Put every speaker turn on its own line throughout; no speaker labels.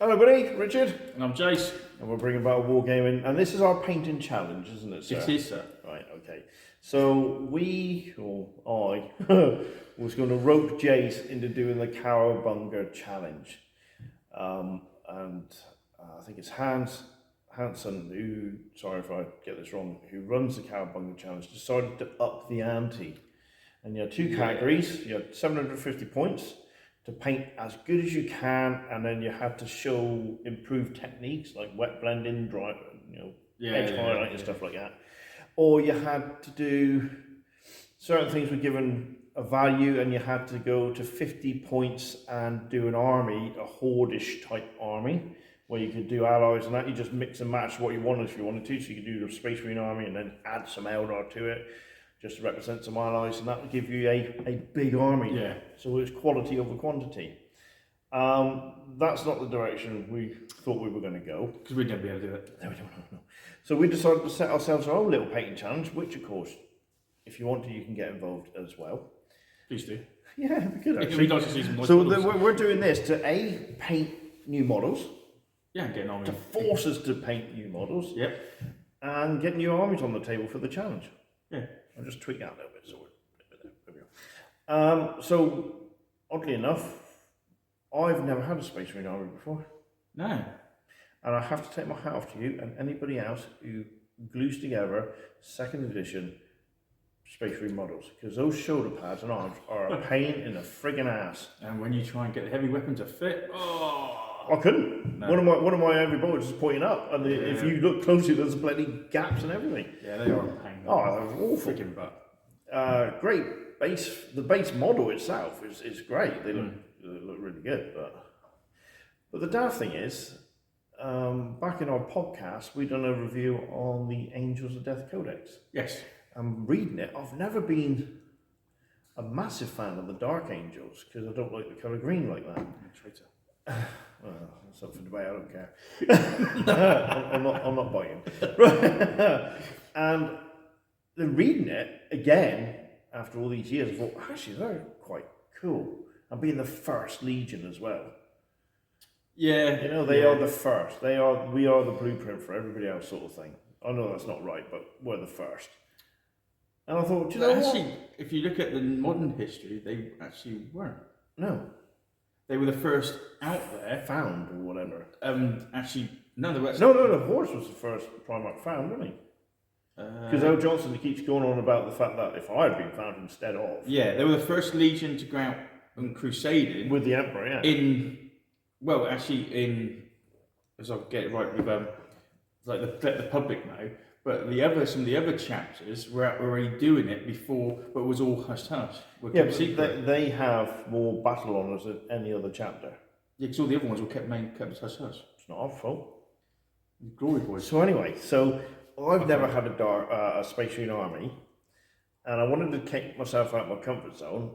Hello, buddy, Richard.
And I'm Jace.
And we're bringing about wargaming, and this is our painting challenge, isn't it, sir?
It is, sir.
Right, okay. So I, was going to rope Jace into doing the Cowabunga challenge. I think it's Hanson, who, sorry if I get this wrong, who runs the Cowabunga challenge, decided to up the ante. And you had two categories. You had 750 points to paint as good as you can, and then you had to show improved techniques like wet blending, dry, edge highlight and stuff like that. Or you had to do certain things were given a value, and you had to go to 50 points and do an army, a horde-ish type army, where you could do allies and that. You just mix and match what you wanted if you wanted to. So you could do the Space Marine army and then add some Eldar to it, just to represent some allies, and that would give you a big army.
Yeah.
So it's quality over quantity. That's not the direction we thought we were going to go.
Because we'd never be able to do it.
No. So we decided to set ourselves our own little painting challenge, which of course, if you want to, you can get involved as well.
Please do.
Yeah, it'd be good
It'd
actually.
be nice to see some nice
So
models.
we're doing this to paint new models,
Yeah, and getting on
to
with
force us to paint new models,
Yep.
and get new armies on the table for the challenge.
Yeah.
I'll just tweak that a little bit. So there we go. So oddly enough, I've never had a Space Marine army before,
No.
and I have to take my hat off to you and anybody else who glues together second edition Space Marine models, because those shoulder pads and arms are a pain in the friggin' ass.
And when you try and get the heavy weapon to fit,
I couldn't.
No.
One of my heavy bullets is pointing up, and if you look closely, there's bloody gaps and everything.
Yeah, they are a pain.
Oh, they're awful.
Freaking butt.
Great base. The base model itself is great. They look really good, but the daft thing is, back in our podcast, we done a review on the Angels of Death Codex.
Yes.
I'm reading it. I've never been a massive fan of the Dark Angels because I don't like the colour green like that.
Traitor.
Well, that's up for debate. I don't care. I'm not biting. And then reading it again after all these years, I thought actually they're quite cool. And being the first Legion as well.
Yeah.
They are the first. We are the blueprint for everybody else, sort of thing. I know that's not right, but we're the first. And I thought, do you know
actually,
what?
if you look at the modern history, they actually weren't.
No.
They were the first out there.
Found or whatever.
Actually, no, they were actually...
No, the horse was the first Primarch found, wasn't he? Because L. Johnson keeps going on about the fact that if I had been found instead of...
Yeah, they were the first Legion to go out and crusading.
With the Emperor, yeah.
As I get it right with like the public now, but some of the other chapters were already doing it before, but it was all hush hush.
Yeah, but they have more battle honours than any other chapter.
Yeah, because all the other ones were kept as hush hush.
It's not our fault.
Glory boys.
So anyway, I've never had a Space Marine army, and I wanted to take myself out of my comfort zone,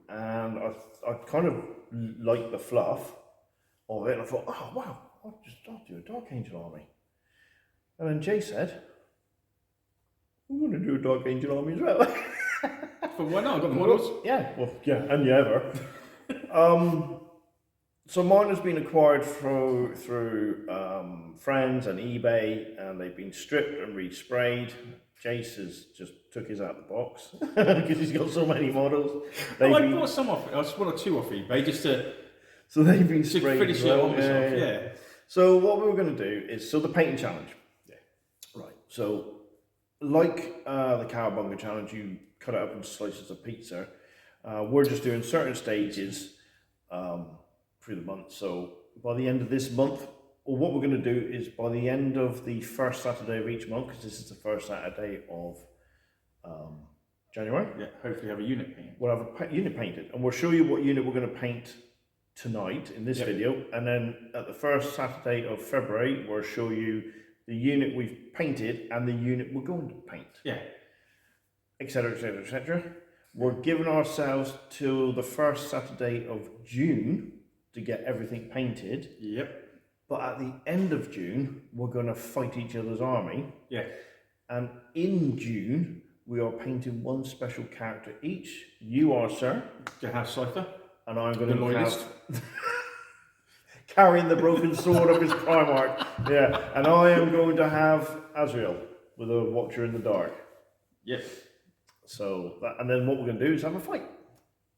and I kind of liked the fluff of it, and I thought, oh wow, I'll do a Dark Angel army. And then Jay said, I'm going to do a Dark Angel army as well.
But why not? I've got the models.
Yeah, and you ever. So mine has been acquired through friends and eBay, and they've been stripped and resprayed. Jace has just took his out of the box because he's got so many models.
I bought some off. I just one or two off eBay just to.
So they've been
to
sprayed.
finish it on myself. Yeah.
So what we were going to do is the painting challenge.
Yeah.
Right. So like the Cowabunga challenge, you cut it up into slices of pizza. We're just doing certain stages through the month. So by the end of this month, or what we're going to do is by the end of the first Saturday of each month, because this is the first Saturday of January.
Yeah. Hopefully have a unit painted.
We'll have a unit painted, and we'll show you what unit we're going to paint tonight in this video, and then at the first Saturday of February we'll show you the unit we've painted and the unit we're going to paint.
Yeah.
Etc, etc, etc. We're giving ourselves till the first Saturday of June to get everything painted.
Yep.
But at the end of June we're going to fight each other's army.
Yeah.
And in June we are painting one special character each. You are, sir.
To have Cypher.
And I'm going to have carrying the broken sword of his Primarch. Yeah, and I am going to have Azrael with a Watcher in the Dark.
Yep.
So, and then what we're going to do is have a fight.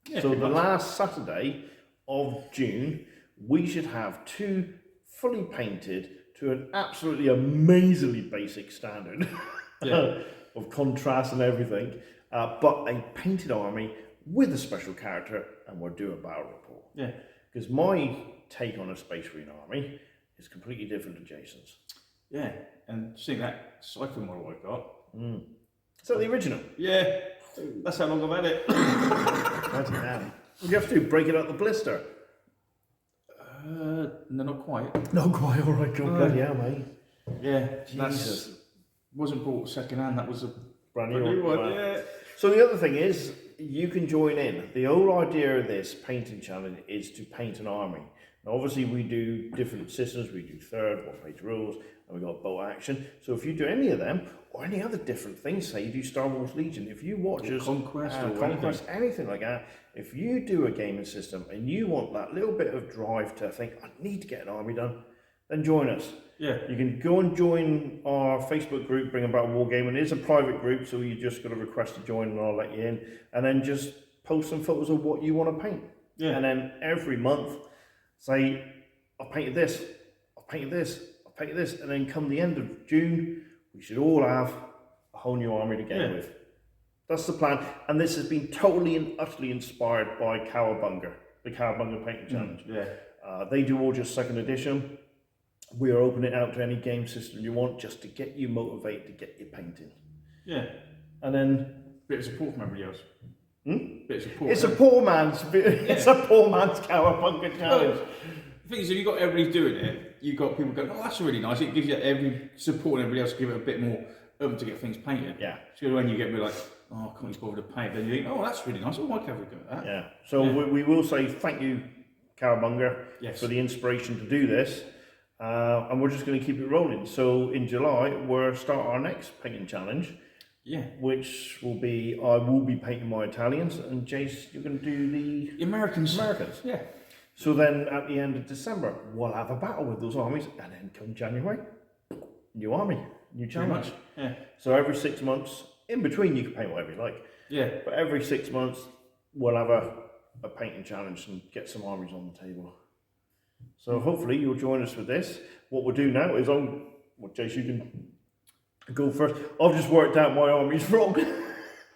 Yeah,
so the
much.
last Saturday of June, we should have 2 fully painted to an absolutely amazingly basic standard of contrast and everything, but a painted army with a special character, and we'll do a battle report.
Yeah.
Because my take on a Space Marine army is completely different to Jason's.
Yeah, and seeing that cycle model I got.
Is that the original?
Yeah, that's how long I've had it.
Bloody hell. What do you have to do? Break it out the blister?
No, not quite.
Not quite, alright, God, bloody hell, mate.
Yeah,
Jesus.
that wasn't bought second hand, that was a
Brand
new
new
one.
Wow.
Yeah.
So the other thing is, you can join in. The whole idea of this painting challenge is to paint an army. Now, obviously, we do different systems. We do third, one-page rules, and we got bolt action. So if you do any of them, or any other different things, say you do Star Wars Legion, if you watch us,
Conquest,
anything like that, if you do a gaming system and you want that little bit of drive to think, I need to get an army done, then join us.
Yeah.
You can go and join our Facebook group, Bring About Wargaming. It is a private group, so you just got to request to join and I'll let you in. And then just post some photos of what you want to paint.
Yeah.
And then every month, say, I've painted this, I've painted this, I've painted this. And then come the end of June, we should all have a whole new army to game with. That's the plan. And this has been totally and utterly inspired by Cowabunga, the Cowabunga Painting Challenge.
Yeah.
They do all just second edition. We are opening it out to any game system you want, just to get you motivated to get your painting.
Yeah.
And then
Bit of support from everybody else. Bit of support.
it's a poor man's it's a poor man's Cowabunga challenge.
Well, the thing is, if you've got everybody doing it, you've got people going, oh, that's really nice. It gives you every support and everybody else give it a bit more to get things painted.
Yeah.
So when you get a bit like, oh, I can't be bothered to paint, then you think, oh, that's really nice. Oh, I can have a go at that.
Yeah. So we will say thank you, Cowabunga, for the inspiration to do this. And we're just going to keep it rolling. So in July, we'll start our next painting challenge.
Yeah.
Which will be, I will be painting my Italians, and Jace, you're going to do the
Americans.
Yeah. So then at the end of December, we'll have a battle with those armies, and then come January, new army, new challenge.
Pretty much. Yeah.
So every 6 months, in between you can paint whatever you like.
Yeah.
But every 6 months, we'll have a painting challenge and get some armies on the table. So hopefully you'll join us with this. What we'll do now is Jace, you can go first. I've just worked out my army's wrong.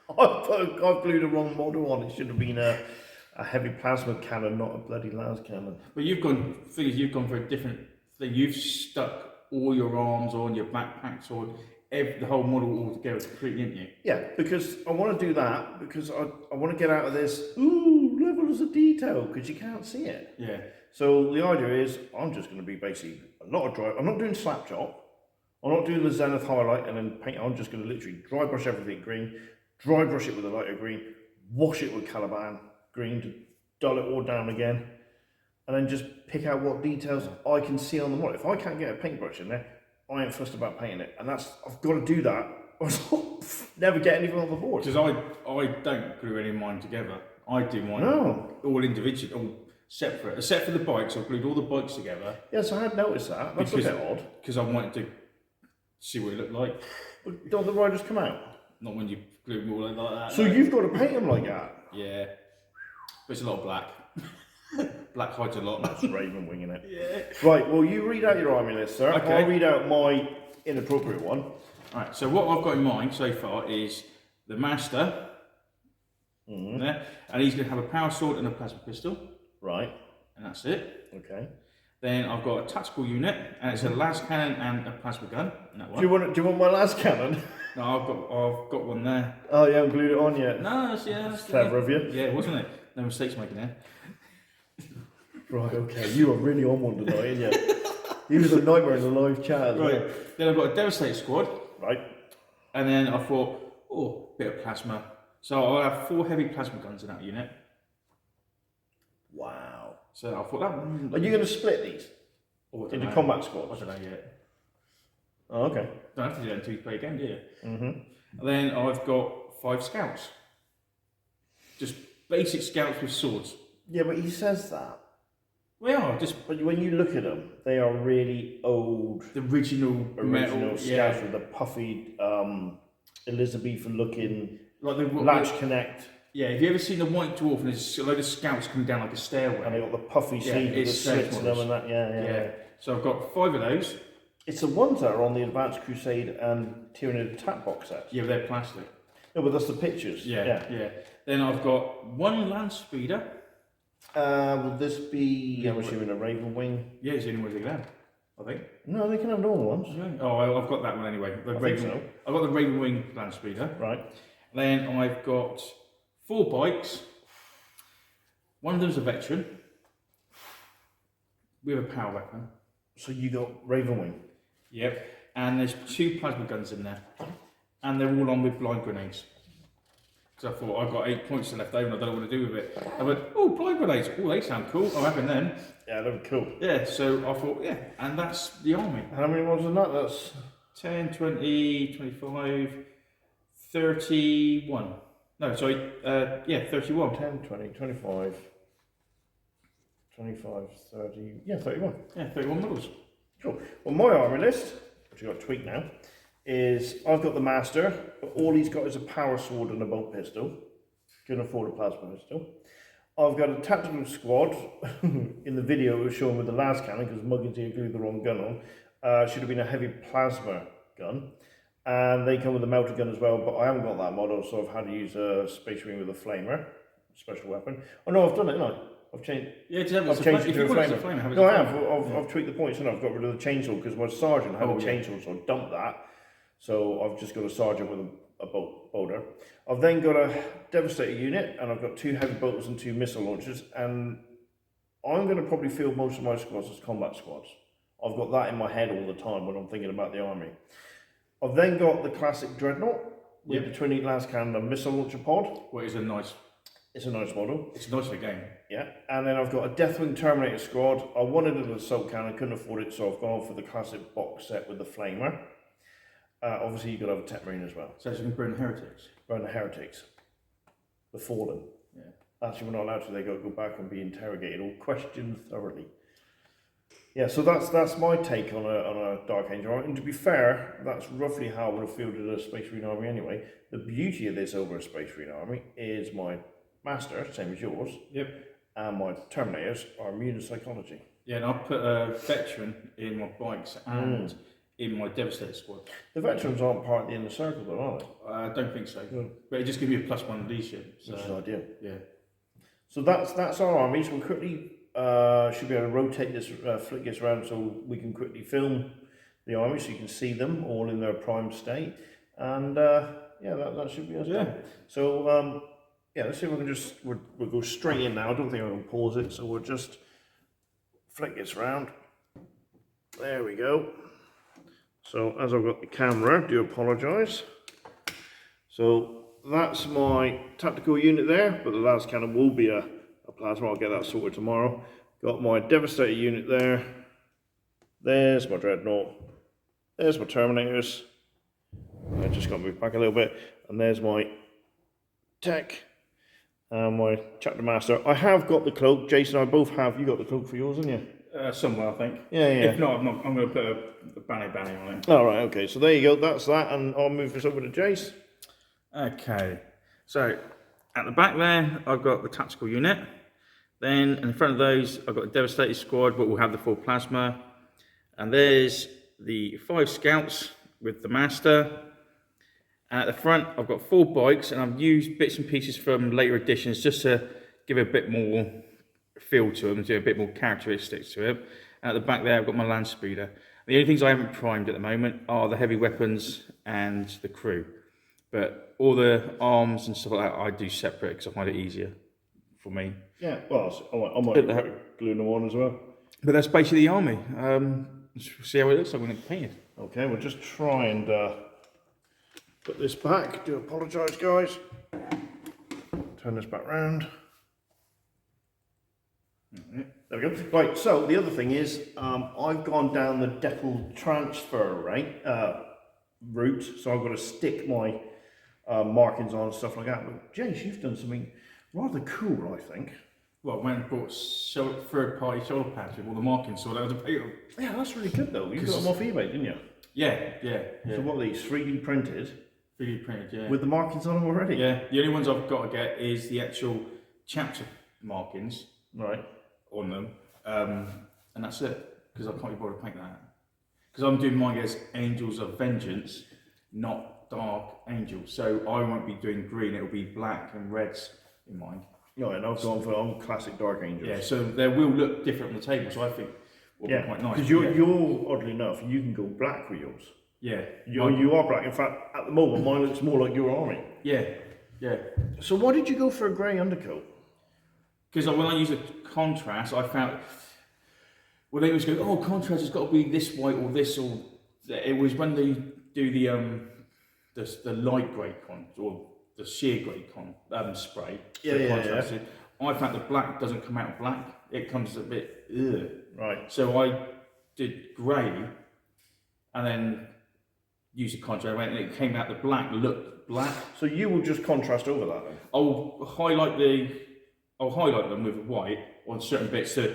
I've glued the wrong model on. It should have been a heavy plasma cannon, not a bloody las cannon.
But you've gone for a different thing. You've stuck all your arms on, your backpacks on, the whole model all together completely, didn't you?
Yeah, because I want to do that, because I want to get out of this, levels of detail, because you can't see it.
Yeah.
So the idea is, I'm just going to be basically a lot of dry. I'm not doing slap chop. I'm not doing the zenith highlight and then paint. I'm just going to literally dry brush everything green, dry brush it with a lighter green, wash it with Caliban green to dull it all down again, and then just pick out what details I can see on the model. If I can't get a paintbrush in there, I ain't fussed about painting it, and I've got to do that, or I'll never get anything on the board.
Because I don't glue any of mine together. I do mine all individual, all separate, except for the bikes. I've glued all the bikes together.
Yes, I had noticed that. That's a bit odd.
Because I wanted to see what it looked like.
But don't the riders come out?
Not when you glue them all like that.
So you've got to paint them like that?
Yeah. But it's a lot of black. Black hides a lot.
That's Raven winging it.
Yeah.
Right, well, you read out your army list, sir.
Okay.
I'll read out my inappropriate one.
Alright, so what I've got in mind so far is the Master. There, and he's going to have a power sword and a plasma pistol.
Right.
And that's it.
Okay.
Then I've got a tactical unit, and it's a las cannon and a plasma gun. In that one.
Do you want my last cannon?
No, I've got one there.
Oh, you haven't glued it on yet.
No, that's
Clever of you.
Yeah, wasn't it? No mistakes making there.
Right, okay. You are really on one tonight, aren't you? He was a nightmare in the live chat as well.
Right. Then I've got a Devastate squad.
Right.
And then I thought, bit of plasma. So I'll have 4 heavy plasma guns in that unit.
Wow.
So I thought that.
Are you going to split these into combat squads?
I don't know yet.
Oh, okay.
Don't have to do that until you play a game, do you?
Mm-hmm.
And then I've got 5 scouts. Just basic scouts with swords.
Yeah, but he says that.
We are just
But when you look at them, they are really old,
the original metal,
scouts with the puffy, Elizabethan-looking
like the
latch connect.
Yeah, have you ever seen the White Dwarf and there's a load of scouts coming down like a stairway?
And they got the puffy sleeves with the slits in them and that. Yeah.
So I've got 5 of those.
It's the ones that are on the Advanced Crusade and Tyranid Attack box sets.
Yeah, they're plastic.
No, but that's the pictures.
Yeah. Then I've got 1 land speeder.
Will this be, I'm assuming, a Raven Wing?
Yeah, it's the only one they can have, I think.
No, they can have normal ones.
Okay. Oh, I've got that one anyway.
I think so.
I've got the Raven Wing land speeder.
Right.
Then I've got 4 bikes. One of them's a veteran. We have a power weapon.
So you got Raven Wing?
Yep. And there's 2 plasma guns in there. And they're all on with blind grenades. So I thought, I've got 8 points left over and I don't know what to do with it. I went, oh, blind grenades. Oh, they sound cool. I'm having them.
Yeah, they're cool.
Yeah, so I thought, yeah. And that's the army.
How many ones is that? That's
10, 20, 25, 31. No, sorry. 31.
10, 20, 25, 25, 30. Yeah, 31.
Yeah, 31 models.
Cool. Well, my army list, which I've got tweaked now, is I've got the Master, but all he's got is a power sword and a bolt pistol. Can afford a plasma pistol. I've got a tactical squad. In the video it was shown with the last cannon because Muggins here glued the wrong gun on. Should have been a heavy plasma gun. And they come with a melter gun as well, but I haven't got that model, so I've had to use a Space Marine with a flamer, special weapon. Oh no, I've done it, haven't I? I've changed.
Yeah,
I've changed it to a flamer. No, I have.
Yeah.
I've tweaked the points, and I've got rid of the chainsaw because my sergeant had a chainsaw, so I dumped that. So I've just got a sergeant with a bolter. I've then got a Devastator unit, and I've got 2 heavy bolters and 2 missile launchers, and I'm going to probably field most of my squads as combat squads. I've got that in my head all the time when I'm thinking about the army. I've then got the classic Dreadnought with the twin heat las cannon and missile launcher pod.
Well, it's a nice
model.
It's a nice game.
Yeah, and then I've got a Deathwing Terminator squad. I wanted an assault cannon, couldn't afford it, so I've gone for the classic box set with the flamer. Obviously, you've got to have a Tech Marine as well.
So you can burn heretics.
Burn the heretics. The fallen.
Yeah.
Actually, we're not allowed to. They got to go back and be interrogated or questioned thoroughly. Yeah, so that's my take on a Dark Angel army. And to be fair, that's roughly how I would have fielded a Space Marine army anyway. The beauty of this over a Space Marine army is my Master, same as yours.
Yep.
And my Terminators are immune to psychology.
Yeah, and I'll put a veteran in my bikes and in my Devastator squad.
The veterans aren't part of the inner circle though, are they?
I don't think so. But it just gives me a +1 addition. So,
which is ideal.
Yeah.
So that's our armies. We'll quickly should be able to rotate this, flick this around so we can quickly film the army so you can see them all in their prime state. And yeah, that should be us done. So yeah, let's see if we can just, we'll go straight in now. I don't think I can pause it, so we'll just flick this around. There we go. So as I've got the camera, do apologise. So that's my tactical unit there, but the last cannon will be a plasma. I'll get that sorted tomorrow. Got my Devastator unit there. There's my Dreadnought. There's my Terminators. I just got to move back a little bit. And there's my Tech and my Chapter Master. I have got the cloak. Jason, I both have. You got the cloak for yours, haven't you?
Somewhere, I think.
Yeah.
If not, I'm going to put a banny on it.
All right, okay. So there you go. That's that. And I'll move this over to Jace.
Okay. So at the back there, I've got the tactical unit. Then in front of those, I've got a Devastator squad, but we'll have the full plasma. And there's the 5 scouts with the Master. And at the front, I've got 4 bikes, and I've used bits and pieces from later editions just to give a bit more feel to them, do a bit more characteristics to it. And at the back there, I've got my land speeder. The only things I haven't primed at the moment are the heavy weapons and the crew. But all the arms and stuff like that, I do separate because I find it easier for me.
Yeah, well, I might glue them on as well.
But that's basically the army. Let's see how it looks like when it's painted.
Okay, we'll just try and put this back. Do apologise, guys. Turn this back round. There we go. Right, so the other thing is, I've gone down the deckled transfer route, so I've got to stick my markings on and stuff like that. But Jace, you've done something rather cool, I think.
Well, when I bought third-party shoulder pads with all the markings, so that was a paper.
Yeah, that's really good though. You got them off eBay, didn't you?
Yeah.
So what are these? 3D printed
3D printed, yeah.
with the markings on them already?
Yeah, the only ones I've got to get is the actual chapter markings
Right.
on them, and that's it, because I can't be bothered to paint that. Because I'm doing mine as Angels of Vengeance, not Dark Angels. So I won't be doing green, it'll be black and reds in mine.
Right, and I've gone for classic Dark Angels.
Yeah, so they will look different on the table, so I think will be quite nice.
Because you're, oddly enough, you can go black with yours.
Yeah.
You are black. In fact, at the moment, mine looks more like your army.
Yeah.
So why did you go for a grey undercoat?
Because when I use a contrast, I found, well, they always go, oh, contrast has got to be this white or this, or it was when they do the light grey con or the sheer grey spray.
Yeah.
I found the black doesn't come out black; it comes a bit ugh.
Right.
So I did grey, and then used the contrast, and it came out the black looked black.
So you will just contrast over that then?
I'll highlight them with white on certain bits, so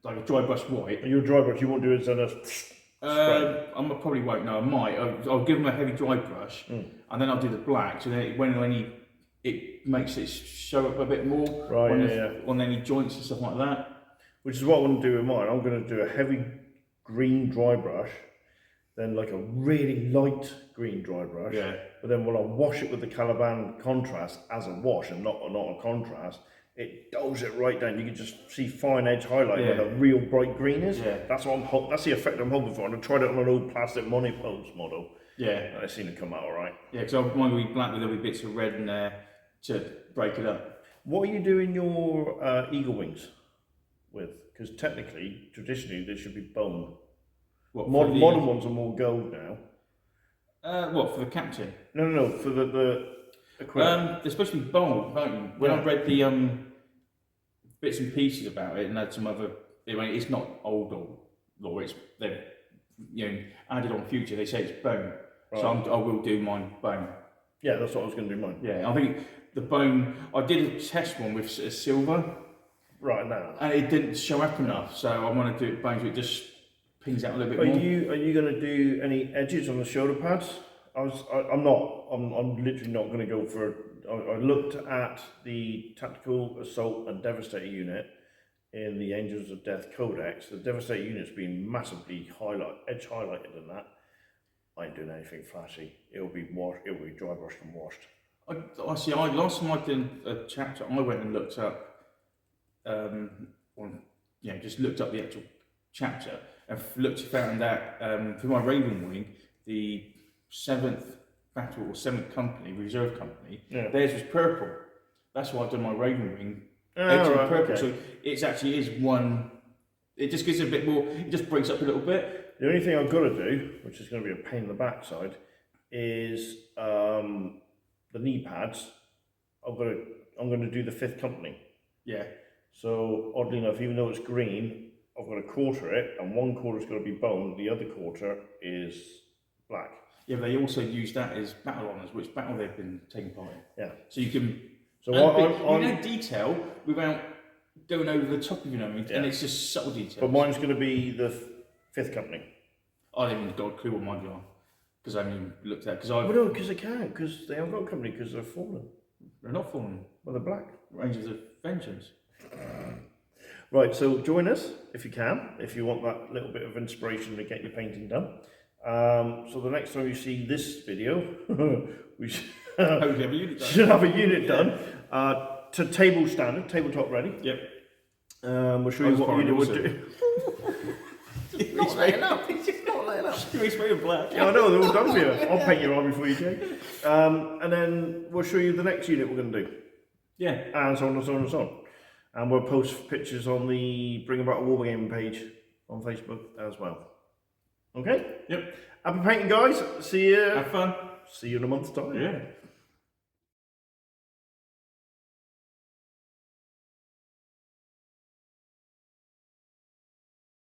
like a dry brush white.
Your dry brush, you won't do it as a spray?
I probably won't. No, I might. I'll give them a heavy dry brush, and then I'll do the black. So then when it makes it show up a bit more on any joints and stuff like that.
Which is what I want to do with mine. I'm going to do a heavy green dry brush, then like a really light green dry brush.
Yeah.
But then when I wash it with the Caliban contrast as a wash and not a contrast, it dulls it right down. You can just see fine edge highlight where the real bright green is.
Yeah.
That's the effect I'm hoping for. And I tried it on an old plastic money post model.
Yeah.
And it seemed to come out all right.
Yeah, because mine will be black with there'll be bits of red in there to break it up.
What are you doing your eagle wings with? Because technically, traditionally, they should be bone. Modern ones are more gold now.
What, for the captain?
No, for the equipment.
They're supposed to be bone, aren't you? When I read the bits and pieces about it and had some other, it's not old or it's they've added on future. They say it's bone, so I will do mine bone.
Yeah, that's what I was going to do mine.
Yeah, I think the bone. I did a test one with silver.
Right now.
And it didn't show up enough, so I want to do it bones. So it just pings out a little bit more.
Are you going to do any edges on the shoulder pads? I'm not. I'm literally not going to go for. I looked at the Tactical Assault and Devastator unit in the Angels of Death Codex. The Devastator unit's been massively edge highlighted in that. I ain't doing anything flashy. It'll be washed. It'll be dry brushed and washed.
I see. Last time I did a chapter, I went and looked up. Just looked up the actual chapter and found that for my Raven Wing, the 7th battle or 7th company, reserve company, theirs was purple. That's why I've done my Raven Wing purple. Okay. So it actually is one. It just gives it a bit more. It just breaks up a little bit.
The only thing I've got to do, which is going to be a pain in the backside, is the knee pads. I'm going to do the 5th company.
Yeah.
So oddly enough, even though it's green, I've got to quarter it, and one quarter's got to be bone, the other quarter is black.
Yeah, but they also use that as battle honours, which battle they've been taking part in.
Yeah.
So you can add detail without going over the top of and it's just subtle detail.
But mine's going to be the 5th company.
I haven't even got a clue what mine are, because I haven't even looked at it.
No, because they can't, because they haven't got a company, because they're fallen.
They're not fallen.
Well, they're black.
Rangers of Vengeance.
Right, so join us if you can, if you want that little bit of inspiration to get your painting done. So the next time you see this video, we should have a unit done to table standard, tabletop ready.
Yep.
We'll show you what unit would do.
He's not laying up. He's just not laying up. He's wearing black.
Yeah, I know, they're all done for you. I'll paint your army for you, Jake. And then we'll show you the next unit we're going to do.
Yeah.
And so on and so on and so on. And we'll post pictures on the Bring About a Wargaming page on Facebook as well. Okay?
Yep.
Happy painting, guys. See you.
Have fun.
See you in a month's time.
Yeah.